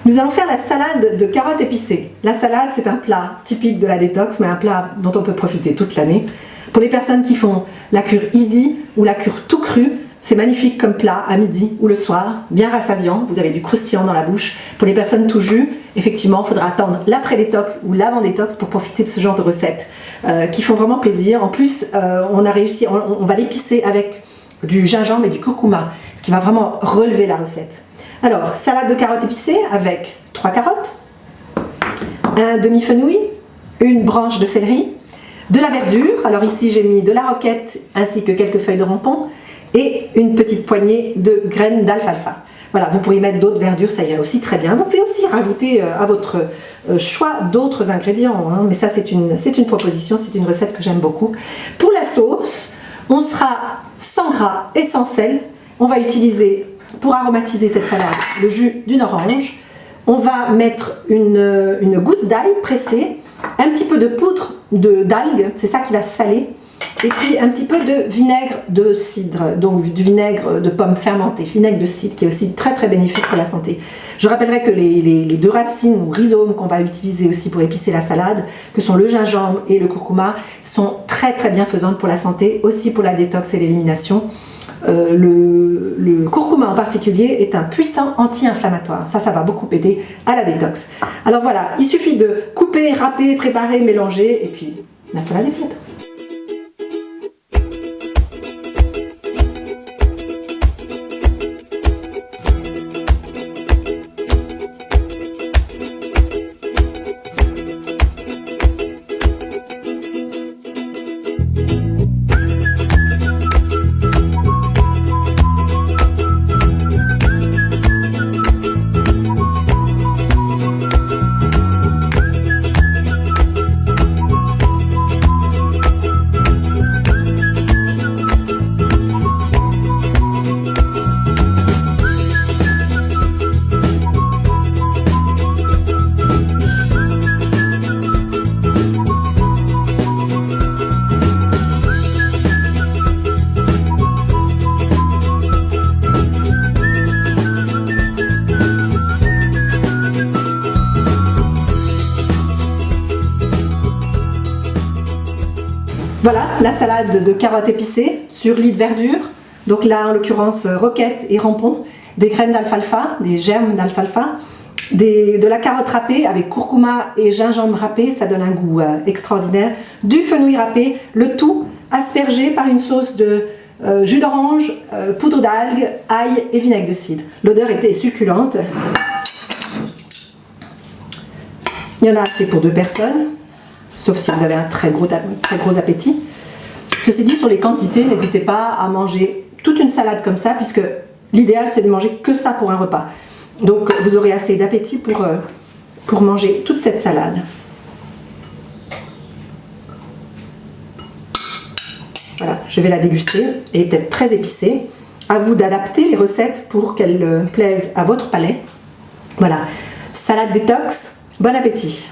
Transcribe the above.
Nous allons faire la salade de carottes épicées. La salade, c'est un plat typique de la détox, mais un plat dont on peut profiter toute l'année. Pour les personnes qui font la cure easy ou la cure tout cru, c'est magnifique comme plat à midi ou le soir, bien rassasiant, vous avez du croustillant dans la bouche. Pour les personnes tout jus, effectivement, il faudra attendre l'après-détox ou l'avant-détox pour profiter de ce genre de recettes qui font vraiment plaisir. En plus, on a réussi, on va l'épicer avec du gingembre et du curcuma, ce qui va vraiment relever la recette. Alors, salade de carottes épicées avec 3 carottes, un demi-fenouil, une branche de céleri, de la verdure. Alors ici, j'ai mis de la roquette ainsi que quelques feuilles de rampon et une petite poignée de graines d'alfalfa. Voilà, vous pourriez mettre d'autres verdures, ça irait aussi très bien. Vous pouvez aussi rajouter à votre choix d'autres ingrédients, hein, mais ça c'est une proposition, c'est une recette que j'aime beaucoup. Pour la sauce, on sera sans gras et sans sel. On va utiliser, pour aromatiser cette salade, le jus d'une orange. On va mettre une gousse d'ail pressée, un petit peu de poudre d'algues, c'est ça qui va saler, et puis un petit peu de vinaigre de cidre, donc du vinaigre de pomme fermenté, vinaigre de cidre qui est aussi très très bénéfique pour la santé. Je rappellerai que les deux racines ou rhizomes qu'on va utiliser aussi pour épicer la salade, que sont le gingembre et le curcuma, sont très très bienfaisantes pour la santé, aussi pour la détox et l'élimination. Le curcuma en particulier est un puissant anti-inflammatoire. Ça va beaucoup aider à la détox. Alors voilà, il suffit de couper, râper, préparer, mélanger et puis la salade est faite. Voilà la salade de carottes épicées sur lit de verdure. Donc là, en l'occurrence, roquette et rampon, des graines d'alfalfa, des germes d'alfalfa, de la carotte râpée avec curcuma et gingembre râpé, ça donne un goût extraordinaire, du fenouil râpé, le tout aspergé par une sauce de jus d'orange, poudre d'algues, ail et vinaigre de cidre. L'odeur était succulente. Il y en a assez pour 2 personnes. Sauf si vous avez un très gros appétit. Ceci dit, sur les quantités, n'hésitez pas à manger toute une salade comme ça, puisque l'idéal c'est de manger que ça pour un repas. Donc vous aurez assez d'appétit pour manger toute cette salade. Voilà, je vais la déguster, elle est peut-être très épicée. À vous d'adapter les recettes pour qu'elles plaisent à votre palais. Voilà, salade détox, bon appétit!